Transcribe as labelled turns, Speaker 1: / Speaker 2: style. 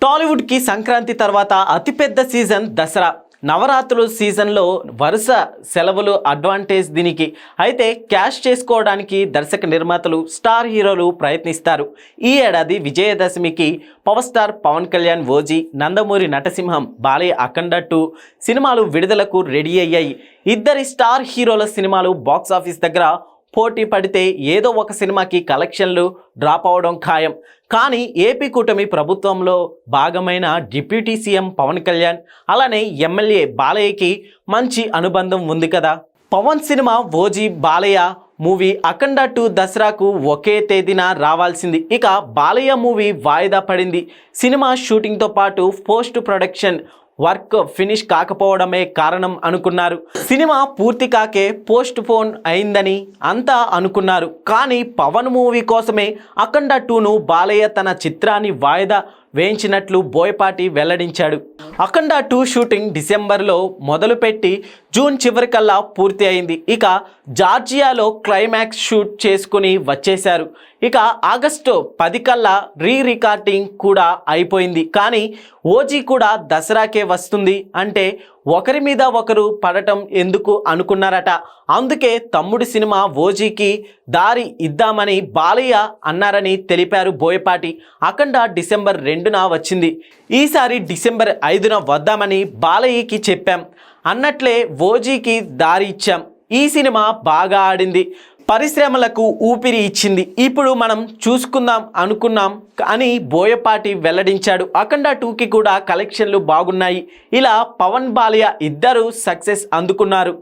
Speaker 1: టాలీవుడ్కి సంక్రాంతి తర్వాత అతిపెద్ద సీజన్ దసరా. నవరాత్రుల సీజన్లో వరుస సెలవులు అడ్వాంటేజ్ దీనికి. అయితే క్యాష్ చేసుకోవడానికి దర్శక నిర్మాతలు, స్టార్ హీరోలు ప్రయత్నిస్తారు. ఈ ఏడాది విజయదశమికి పవర్ స్టార్ పవన్ కళ్యాణ్ ఓజీ, నందమూరి నటసింహం బాలయ్య అఖండ 2 సినిమాలు విడుదలకు రెడీ అయ్యాయి. ఇద్దరి స్టార్ హీరోల సినిమాలు బాక్సాఫీస్ దగ్గర పోటీ పడితే ఏదో ఒక సినిమాకి కలెక్షన్లు డ్రాప్ అవడం ఖాయం. కానీ ఏపీ కూటమి ప్రభుత్వంలో భాగమైన డిప్యూటీ సీఎం పవన్ కళ్యాణ్, అలానే ఎమ్మెల్యే బాలయ్యకి మంచి అనుబంధం ఉంది కదా. పవన్ సినిమా ఓజీ, బాలయ్య మూవీ అఖండ 2 దసరాకు ఒకే తేదీన రావాల్సింది. ఇక బాలయ్య మూవీ వాయిదా పడింది. సినిమా షూటింగ్తో పాటు పోస్ట్ ప్రొడక్షన్ వర్క్ ఫినిష్ కాకపోవడమే కారణం అనుకున్నారు. సినిమా పూర్తి కాకే పోస్ట్ పోన్ అయిందని అంతా అనుకున్నారు. కానీ పవన్ మూవీ కోసమే అఖండ 2ను బాలయ్య తన చిత్రాన్ని వాయిదా వేయించినట్లు బోయపాటి వెల్లడించాడు. అఖండ 2 షూటింగ్ డిసెంబర్లో మొదలుపెట్టి జూన్ చివరికల్లా పూర్తి అయింది. ఇక జార్జియాలో క్లైమాక్స్ షూట్ చేసుకుని వచ్చేశారు. ఇక ఆగస్టు 10 కల్లా రికార్డింగ్ కూడా అయిపోయింది. కానీ ఓజీ కూడా దసరాకే వస్తుంది అంటే ఒకరి మీద ఒకరు పడటం ఎందుకు అనుకున్నారట. అందుకే తమ్ముడి సినిమా ఓజీకి దారి ఇద్దామని బాలయ్య అన్నారని తెలిపారు బోయపాటి. అఖండ డిసెంబర్ 2న వచ్చింది. ఈసారి డిసెంబర్ 5న వద్దామని బాలయ్యకి చెప్పాం అన్నట్లే ఓజీకి దారి ఇచ్చాం. ఈ సినిమా బాగా ఆడింది, పరిశ్రమలకు ఊపిరి ఇచ్చింది. ఇప్పుడు మనం చూసుకుందాం అనుకున్నాం అని బోయపాటి వెల్లడించాడు. అఖండ 2కి కూడా కలెక్షన్లు బాగున్నాయి. ఇలా పవన్, బాలయ్య ఇద్దరు సక్సెస్ అందుకున్నారు.